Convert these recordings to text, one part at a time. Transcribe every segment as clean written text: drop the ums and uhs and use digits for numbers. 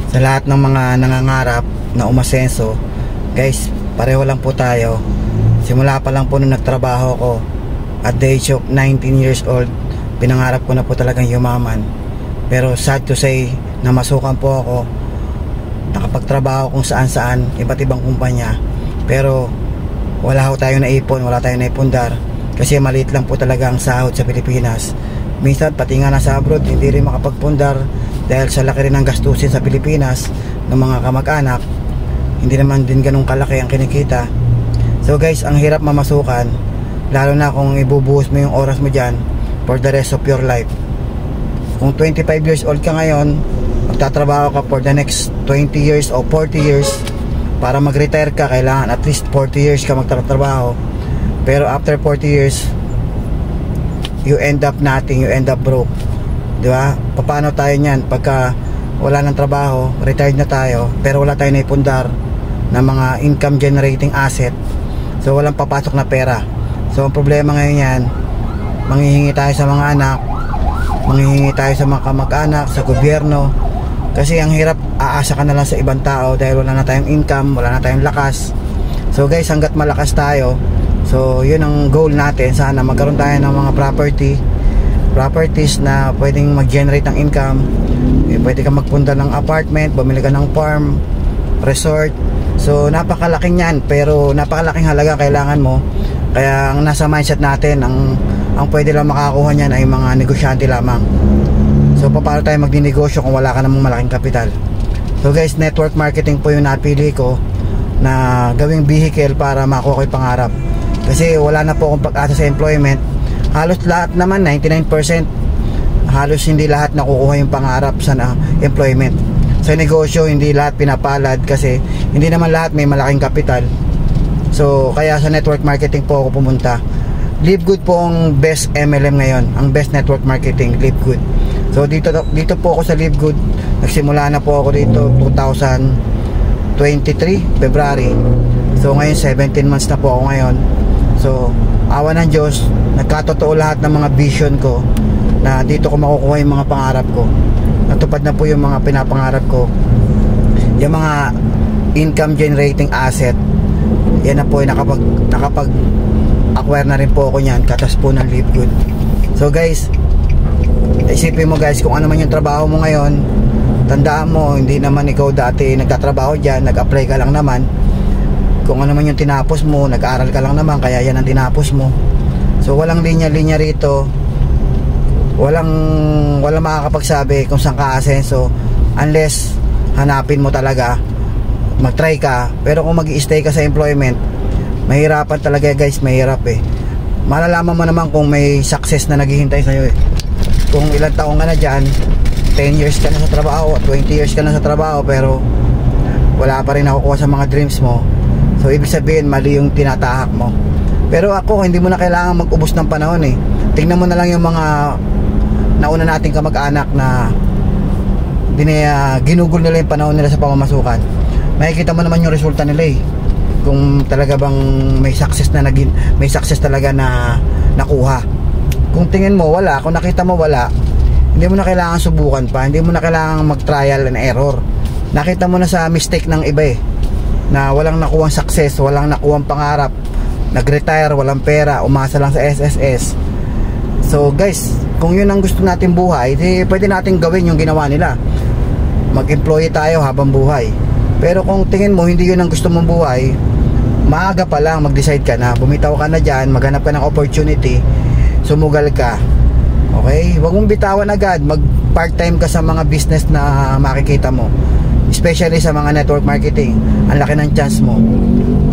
Sa lahat ng mga nangangarap na umasenso, guys, pareho lang po tayo. Simula pa lang po nung nagtrabaho ko at the age of 19 years old, pinangarap ko na po talagang yumaman. Pero sad to say, namasukan po ako. Nakapagtrabaho kung saan saan, iba't ibang kumpanya, pero wala ho tayo naipon, wala tayo naipundar kasi maliit lang po talaga ang sahod sa Pilipinas. Minsan pati nga nasa abroad hindi rin makapagpundar dahil sa laki rin ng gastusin sa Pilipinas ng mga kamag-anak. Hindi naman din ganun kalaki ang kinikita. So guys, ang hirap mamasukan, lalo na kung ibubuhos mo yung oras mo dyan for the rest of your life. Kung 25 years old ka ngayon, magtatrabaho ka for the next 20 years o 40 years. Para mag-retire ka, kailangan at least 40 years ka magtatrabaho. Pero after 40 years, you end up nothing, you end up broke. Diba? Paano tayo nyan pagka wala ng trabaho, retired na tayo, pero wala tayong naipundar na mga income generating asset. So walang papasok na pera. So ang problema ngayon yan, manghihingi tayo sa mga anak, manghihingi tayo sa mga kamag-anak, sa gobyerno. Kasi ang hirap, aasa ka na lang sa ibang tao dahil wala na tayong income, wala na tayong lakas. So guys, hanggat malakas tayo, so yun ang goal natin. Sana magkaroon tayo ng mga properties na pwedeng mag-generate ng income. Pwede ka magpunta ng apartment, bumili ka ng farm, resort. So napakalaking yan, pero napakalaking halaga kailangan mo. Kaya ang nasa mindset natin, ang pwede lang makakuha niyan ay mga negosyante lamang. So paano tayo magdinegosyo kung wala ka namang malaking kapital? So guys, network marketing po yung napili ko na gawing vehicle para makuha ko yung pangarap. Kasi wala na po akong pag-asa sa employment. Halos lahat naman, 99%, halos hindi lahat nakukuha yung pangarap sa employment. Sa negosyo, hindi lahat pinapalad kasi hindi naman lahat may malaking kapital. So kaya sa network marketing po ako pumunta. LiveGood po ang best MLM ngayon, ang best network marketing, LiveGood. So dito po ako sa LiveGood. Nagsimula na po ako dito 2023 February. So ngayon 17 months na po ako ngayon. So awa ng Diyos, nagkatotoo lahat ng mga vision ko na dito ko makukuha yung mga pangarap ko. Natupad na po yung mga pinapangarap ko. Yung mga income generating asset, yan na po yung nakapag acquire na rin po ako niyan, katas po ng LiveGood. So guys, isipin mo guys, kung ano man yung trabaho mo ngayon, tandaan mo, hindi naman ikaw dati nagtatrabaho dyan, nag-apply ka lang naman. Kung ano man yung tinapos mo, nag-aral ka lang naman, kaya yan ang tinapos mo. So walang linya-linya rito, walang makakapagsabi kung saan ka asenso unless hanapin mo talaga, mag-try ka. Pero kung mag-i-stay ka sa employment, mahirapan talaga guys, mahirap eh. Malalaman mo naman kung may success na naghihintay sa'yo eh. Kung ilang taong ka na dyan, 10 years ka na sa trabaho, 20 years ka na sa trabaho, pero wala pa rin nakukuha sa mga dreams mo. So ibig sabihin, mali yung tinatahak mo. Pero ako, hindi mo na kailangan mag-ubos ng panahon eh. Tingnan mo na lang yung mga nauna nating kamag-anak na ginugol nila yung panahon nila sa pamamasukan. Makikita mo naman yung resulta nila eh. Kung talaga bang may success talaga na nakuha. Kung tingin mo wala, kung nakita mo wala, hindi mo na kailangan subukan pa, hindi mo na kailangan mag-trial and error. Nakita mo na sa mistake ng iba eh, na walang nakuhang success, walang nakuhang pangarap, nag-retire, walang pera, umasa lang sa SSS. So guys, kung yun ang gusto natin buhay, di pwede natin gawin yung ginawa nila. Mag-employee tayo habang buhay. Pero kung tingin mo hindi yun ang gusto mong buhay, maaga pa lang mag-decide ka na, bumitaw ka na dyan, maghanap ka ng opportunity, sumugal ka. Okay? Huwag mong bitawan agad, mag part-time ka sa mga business na makikita mo, especially sa mga network marketing. Ang laki ng chance mo,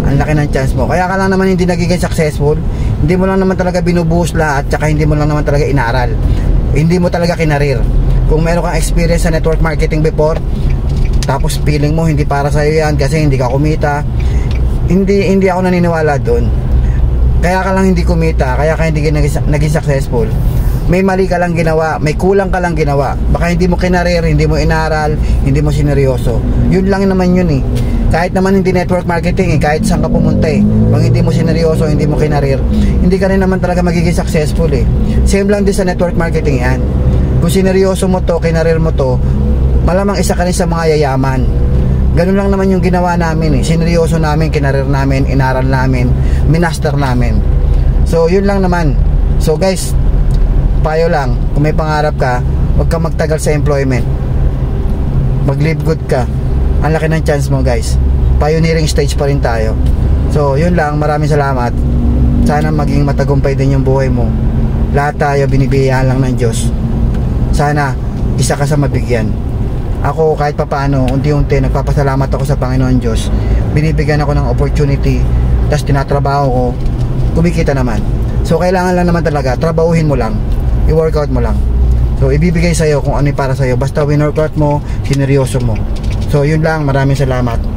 ang laki ng chance mo. Kaya ka lang naman hindi nagiging successful, hindi mo lang naman talaga binubuhos lahat, tsaka hindi mo lang naman talaga inaral, hindi mo talaga kinarir. Kung meron kang experience sa network marketing before, tapos feeling mo hindi para sa'yo yan kasi hindi ka kumita, hindi ako naniniwala doon. Kaya ka lang hindi kumita, kaya ka hindi naging successful, may mali ka lang ginawa, may kulang ka lang ginawa. Baka hindi mo kinarir, hindi mo inaral, hindi mo sineryoso. Yun lang naman yun eh. Kahit naman hindi network marketing eh, kahit saan ka pumunta eh, pag hindi mo sineryoso, hindi mo kinarir, hindi ka rin naman talaga magiging successful eh. Same lang din sa network marketing yan. Kung sineryoso mo to, kinarir mo to, malamang isa ka rin sa mga yayaman. Ganun lang naman yung ginawa namin eh. Sineryoso namin, kinarir namin, inaral namin, minaster namin. So yun lang naman. So guys, payo lang, kung may pangarap ka, huwag kang magtagal sa employment. Mag-live good ka. Ang laki ng chance mo guys. Pioneering stage pa rin tayo. So yun lang, maraming salamat. Sana maging matagumpay din yung buhay mo. Lahat tayo binibigyan lang ng Diyos. Sana isa ka sa mabigyan. Ako kahit papaano, unti-unti nagpapasalamat ako sa Panginoon Diyos. Binibigyan ako ng opportunity, tapos tinatrabaho ko, kumikita naman. So kailangan lang naman talaga, trabahuhin mo lang, i-workout mo lang. So ibibigay sa'yo kung ano yung para sa'yo, basta win-workout mo, sineryoso mo. So yun lang, maraming salamat.